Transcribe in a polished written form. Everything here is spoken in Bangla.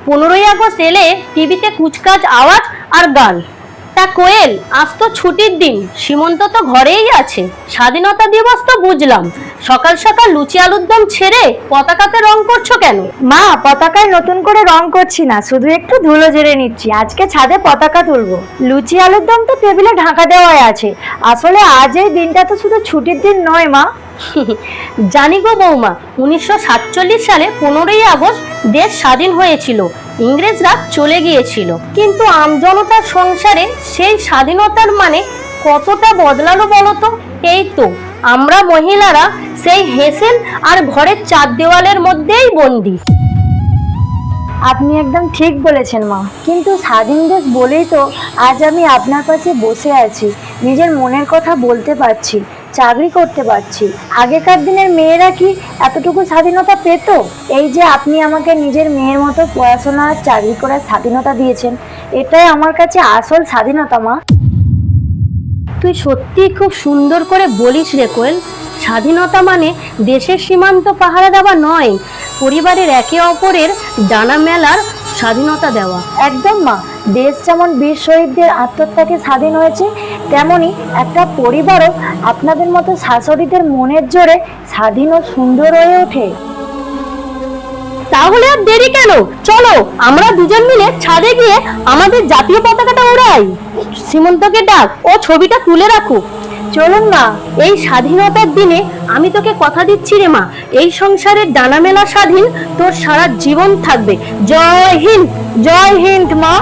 15ই আগস্ট এলে টিভিতে কুচকাচ আওয়াজ আর গান। তা কোয়েল, আজ তো ছুটির দিন, সীমন্ত তো ঘরেই আছে। স্বাধীনতা দিবস তো বুঝলাম, সকাল সকাল লুচি আলুর দম ছেড়ে পতাকাতে রং করছো কেন? মা, পতাকায় নতুন করে রং করছি না, শুধু একটু ধুলো ঝেড়ে নিচ্ছি। আজকে ছাদে পতাকা তুলবো। লুচি আলুর দম তো টেবিলে ঢাকা দেওয়াই আছে। আসলে আজ এই দিনটা তো শুধু ছুটির দিন নয় মা। জানি গো বৌমা, 1947 সালে 15ই আগস্ট দেশ স্বাধীন হয়েছিল, ইংরেজরা চলে গিয়েছিল। কিন্তু আমজনতার সংসারে সেই স্বাধীনতার মানে কতটা বদলালো বলো তো? এই তো আমরা মহিলারা সেই হেসেল আর ঘরের চার দেওয়ালের মধ্যেই বন্দী। আপনি একদম ঠিক বলেছেন মা, কিন্তু স্বাধীন দেশ বলেই তো আজ আমি আপনার পাশে বসে আছি, নিজের মনের কথা বলতে পারছি, চাকরি করতে পারছি। আগেকার দিনের মেয়েরা কি এতটুকু স্বাধীনতা পেত? এই যে আপনি আমাকে নিজের মেয়ের মতো পড়াশোনা আর চাকরি করার স্বাধীনতা দিয়েছেন, এটাই আমার কাছে আসল স্বাধীনতা মা। তুই সত্যি খুব সুন্দর করে বলিস রে কোয়েল। স্বাধীনতা মানে দেশের সীমান্ত পাহারা দেওয়া নয়, পরিবারের একে অপরের ডানা মেলার স্বাধীনতা দেওয়া। একদম মা, দেশ যেমন বীর শহীদদের আত্মত্যাগে স্বাধীন হয়েছে, তেমনি একটা পরিবারও আপনাদের মতো শাশুড়িদের মনের জোরে স্বাধীন ও সুন্দর হয়ে ওঠে। তাহলে আর দেরি কেন? চলো আমরা দুজন মিলে ছাদে গিয়ে আমাদের জাতীয় পতাকাটা ওড়াই। সীমন্তকে ডাক, ও ছবিটা তুলে রাখুক। চলুন না। এই স্বাধীনতার দিনে আমি তোকে কথা দিচ্ছি রে মা, এই সংসারের ডানা মেলা স্বাধীন তোর সারা জীবন থাকবে। জয় হিন্দ। জয় হিন্দ মা।